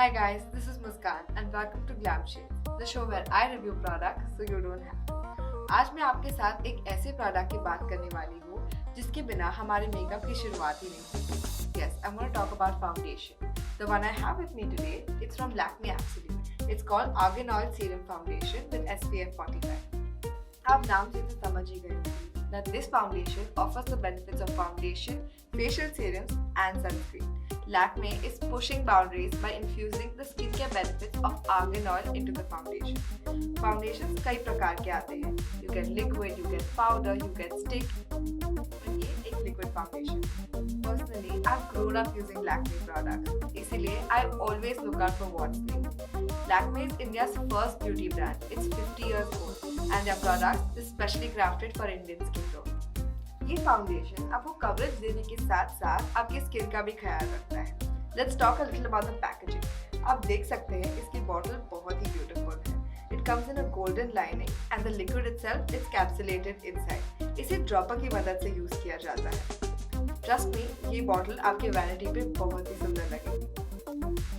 Hi guys, this is Muskan and welcome to Glam Shades, the show where I review products so you don't have to. आज मैं आपके साथ एक ऐसे product की बात करने वाली हूँ जिसके बिना हमारे मेकअप की शुरुआत ही नहीं होती. Yes, I'm going to talk about foundation. The one I have with me today, it's from Lakme Absolute. It's called Argan Oil Serum Foundation with SPF 45. आप नाम से तो समझ ही गए होंगे that this foundation offers the benefits of foundation, facial serums and sunscreen. Lakme is pushing boundaries by infusing the skincare benefits of argan oil into the foundation. Foundations कई प्रकार के आते हैं. You get liquid, you get powder, you get stick. और ये एक liquid foundation. Personally, I've grown up using Lakme products. इसीलिए I always look out for what's new. Lakme is India's first beauty brand. It's 50 years old, and their products is specially crafted for Indian skin tone. ये foundation आपको coverage देने के साथ साथ आपकी skin का भी ख्याल रखता है. Let's talk a little about the packaging. आप देख सकते हैं इसकी बॉटल बहुत ही ब्यूटीफुल है. It comes in a golden lining and the liquid itself is capsulated inside. इसे ड्रॉपर की मदद से यूज किया जाता है. Trust me, ये बॉटल आपके वैनिटी पे बहुत ही सुंदर लगेगी.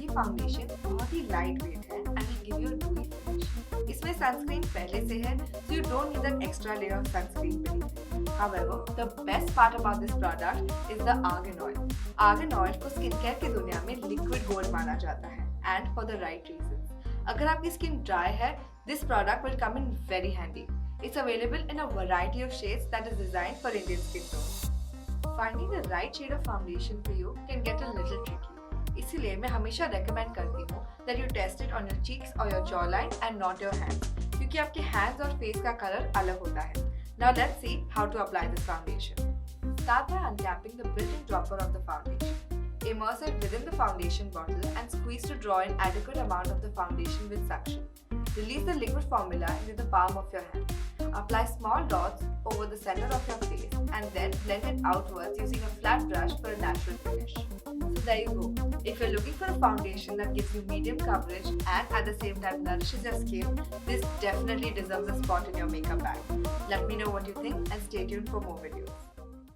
ये फाउंडेशन बहुत ही लाइट वेट है and will give you a dewy finish. इसमें सनस्क्रीन पहले से है, so you don't need an extra layer of sunscreen beneath it. However, the best part about this product is the argan oil. Argan oil को skin care की दुनिया में liquid gold माना जाता है, and for the right reasons. अगर आपकी skin dry है, this product will come in very handy. It's available in a variety of shades that is designed for Indian skin tone. Finding the right shade of foundation for you can get a little tricky. इसीलिए मैं हमेशा recommend करती हूँ that you test it on your cheeks or your jawline and not your hands, क्योंकि आपके hands और face का color अलग होता है. Now let's see how to apply this foundation. Start by uncapping the built-in dropper of the foundation. Immerse it within the foundation bottle and squeeze to draw in adequate amount of the foundation with suction. Release the liquid formula into the palm of your hand. Apply small dots over the center of your face and then blend it outwards using a flat brush for a natural finish. So there you go. If you're looking for a foundation that gives you medium coverage and at the same time nourishes your skin, this definitely deserves a spot in your makeup bag. Let me know what you think and stay tuned for more videos.